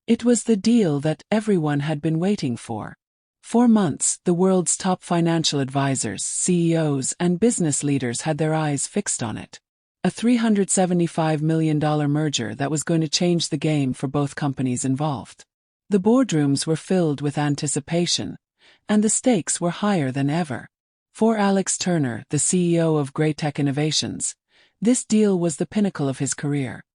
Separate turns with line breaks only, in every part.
It was the deal that everyone had been waiting for. For months, the world's top financial advisors, CEOs, and business leaders had their eyes fixed on it. A $375 million merger that was going to change the game for both companies involved. The boardrooms were filled with anticipation, and the stakes were higher than ever. For Alex Turner, the CEO of Greatech Innovations, this deal was the pinnacle of his career.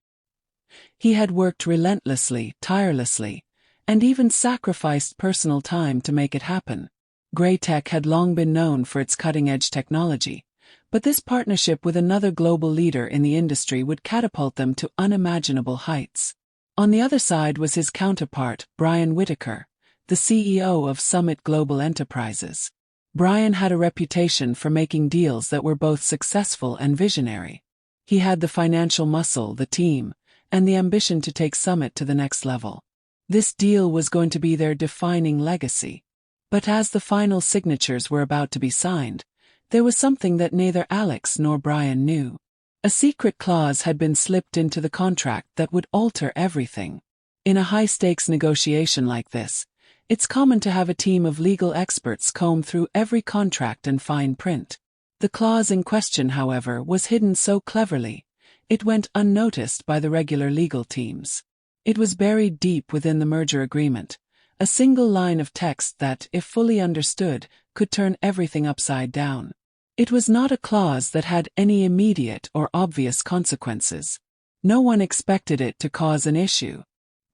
He had worked relentlessly, tirelessly, and even sacrificed personal time to make it happen. Greatech had long been known for its cutting-edge technology, but this partnership with another global leader in the industry would catapult them to unimaginable heights. On the other side was his counterpart, Brian Whitaker, the CEO of Summit Global Enterprises. Brian had a reputation for making deals that were both successful and visionary. He had the financial muscle, the team, and the ambition to take Summit to the next level. This deal was going to be their defining legacy. But as the final signatures were about to be signed, there was something that neither Alex nor Brian knew. A secret clause had been slipped into the contract that would alter everything. In a high-stakes negotiation like this, it's common to have a team of legal experts comb through every contract and fine print. The clause in question, however, was hidden so cleverly, it went unnoticed by the regular legal teams. It was buried deep within the merger agreement, a single line of text that, if fully understood, could turn everything upside down. It was not a clause that had any immediate or obvious consequences. No one expected it to cause an issue.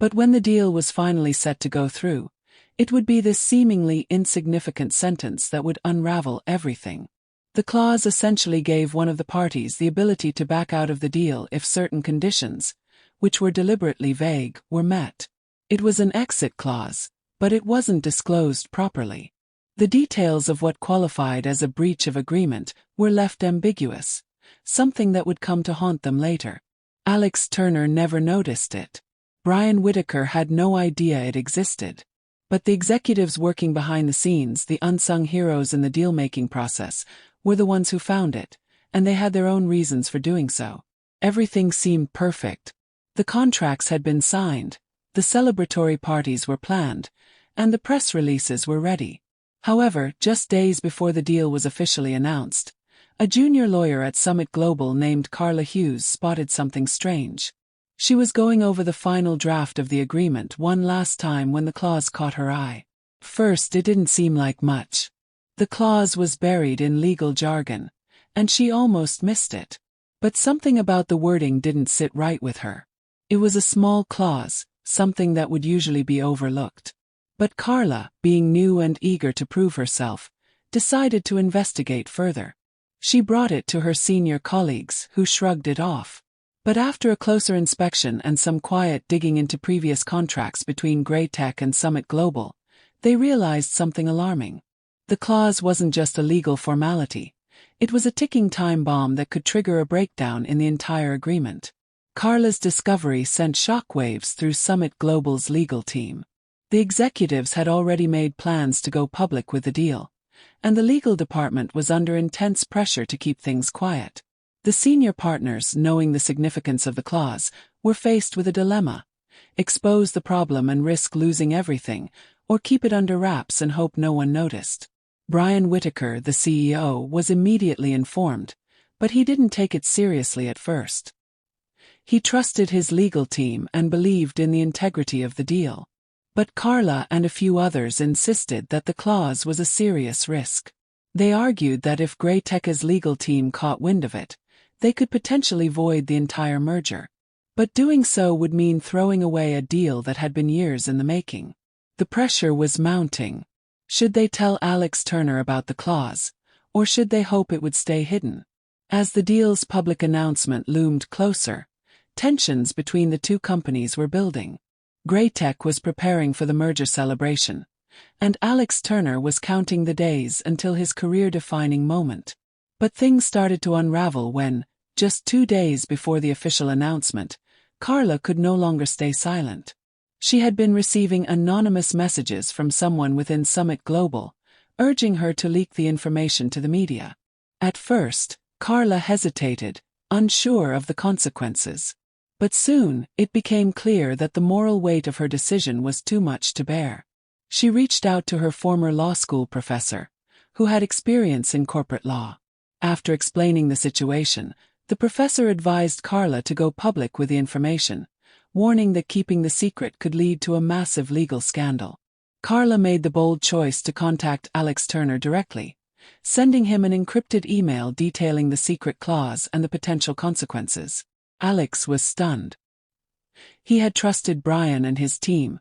But when the deal was finally set to go through, it would be this seemingly insignificant sentence that would unravel everything. The clause essentially gave one of the parties the ability to back out of the deal if certain conditions, which were deliberately vague, were met. It was an exit clause, but it wasn't disclosed properly. The details of what qualified as a breach of agreement were left ambiguous, something that would come to haunt them later. Alex Turner never noticed it. Brian Whitaker had no idea it existed. But the executives working behind the scenes, the unsung heroes in the deal-making process, were the ones who found it, and they had their own reasons for doing so. Everything seemed perfect. The contracts had been signed, the celebratory parties were planned, and the press releases were ready. However, just days before the deal was officially announced, a junior lawyer at Summit Global named Carla Hughes spotted something strange. She was going over the final draft of the agreement one last time when the clause caught her eye. First, it didn't seem like much. The clause was buried in legal jargon, and she almost missed it. But something about the wording didn't sit right with her. It was a small clause, something that would usually be overlooked. But Carla, being new and eager to prove herself, decided to investigate further. She brought it to her senior colleagues, who shrugged it off. But after a closer inspection and some quiet digging into previous contracts between Greatech and Summit Global, they realized something alarming. The clause wasn't just a legal formality. It was a ticking time bomb that could trigger a breakdown in the entire agreement. Carla's discovery sent shockwaves through Summit Global's legal team. The executives had already made plans to go public with the deal, and the legal department was under intense pressure to keep things quiet. The senior partners, knowing the significance of the clause, were faced with a dilemma: expose the problem and risk losing everything, or keep it under wraps and hope no one noticed. Brian Whitaker, the CEO, was immediately informed, but he didn't take it seriously at first. He trusted his legal team and believed in the integrity of the deal. But Carla and a few others insisted that the clause was a serious risk. They argued that if Greatech's legal team caught wind of it, they could potentially void the entire merger. But doing so would mean throwing away a deal that had been years in the making. The pressure was mounting. Should they tell Alex Turner about the clause, or should they hope it would stay hidden? As the deal's public announcement loomed closer, tensions between the two companies were building. Greatech was preparing for the merger celebration, and Alex Turner was counting the days until his career-defining moment. But things started to unravel when, just 2 days before the official announcement, Carla could no longer stay silent. She had been receiving anonymous messages from someone within Summit Global, urging her to leak the information to the media. At first, Carla hesitated, unsure of the consequences. But soon, it became clear that the moral weight of her decision was too much to bear. She reached out to her former law school professor, who had experience in corporate law. After explaining the situation, the professor advised Carla to go public with the information, warning that keeping the secret could lead to a massive legal scandal. Carla made the bold choice to contact Alex Turner directly, sending him an encrypted email detailing the secret clause and the potential consequences. Alex was stunned. He had trusted Brian and his team,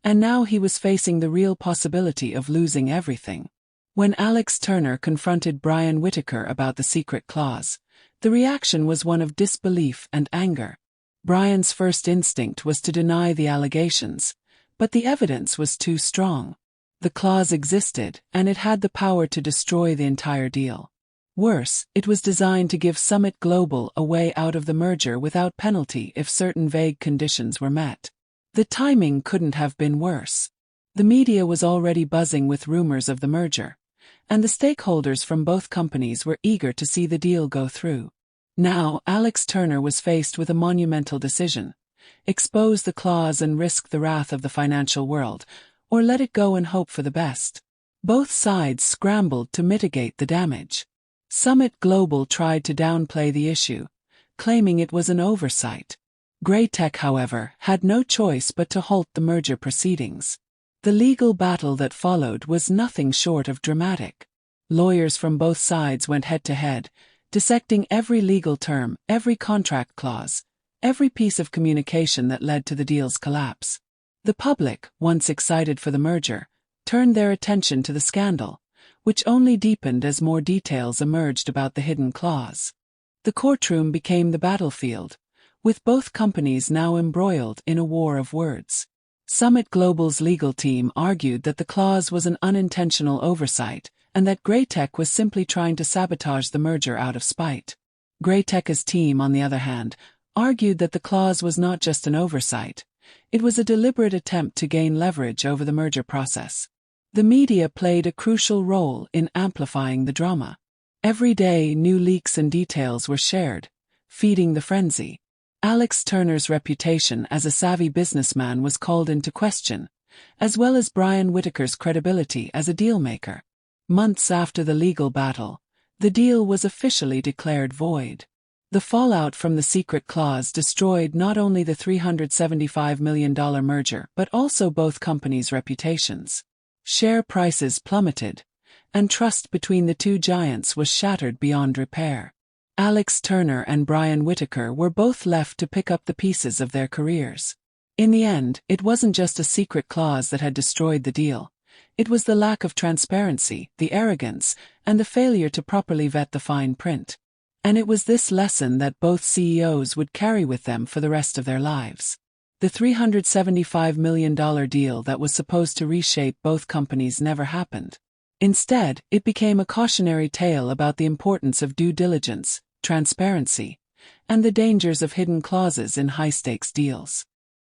and now he was facing the real possibility of losing everything. When Alex Turner confronted Brian Whitaker about the secret clause, the reaction was one of disbelief and anger. Brian's first instinct was to deny the allegations, but the evidence was too strong. The clause existed, and it had the power to destroy the entire deal. Worse, it was designed to give Summit Global a way out of the merger without penalty if certain vague conditions were met. The timing couldn't have been worse. The media was already buzzing with rumors of the merger, and the stakeholders from both companies were eager to see the deal go through. Now, Alex Turner was faced with a monumental decision: expose the clause and risk the wrath of the financial world, or let it go and hope for the best. Both sides scrambled to mitigate the damage. Summit Global tried to downplay the issue, claiming it was an oversight. Greatech, however, had no choice but to halt the merger proceedings. The legal battle that followed was nothing short of dramatic. Lawyers from both sides went head-to-head, dissecting every legal term, every contract clause, every piece of communication that led to the deal's collapse. The public, once excited for the merger, turned their attention to the scandal, which only deepened as more details emerged about the hidden clause. The courtroom became the battlefield, with both companies now embroiled in a war of words. Summit Global's legal team argued that the clause was an unintentional oversight, and that Greatech was simply trying to sabotage the merger out of spite. Greatech's team, on the other hand, argued that the clause was not just an oversight, it was a deliberate attempt to gain leverage over the merger process. The media played a crucial role in amplifying the drama. Every day, new leaks and details were shared, feeding the frenzy. Alex Turner's reputation as a savvy businessman was called into question, as well as Brian Whitaker's credibility as a dealmaker. Months after the legal battle, the deal was officially declared void. The fallout from the secret clause destroyed not only the $375 million merger but also both companies' reputations. Share prices plummeted, and trust between the two giants was shattered beyond repair. Alex Turner and Brian Whitaker were both left to pick up the pieces of their careers. In the end, it wasn't just a secret clause that had destroyed the deal. It was the lack of transparency, the arrogance, and the failure to properly vet the fine print. And it was this lesson that both CEOs would carry with them for the rest of their lives. The $375 million deal that was supposed to reshape both companies never happened. Instead, it became a cautionary tale about the importance of due diligence, transparency, and the dangers of hidden clauses in high-stakes deals.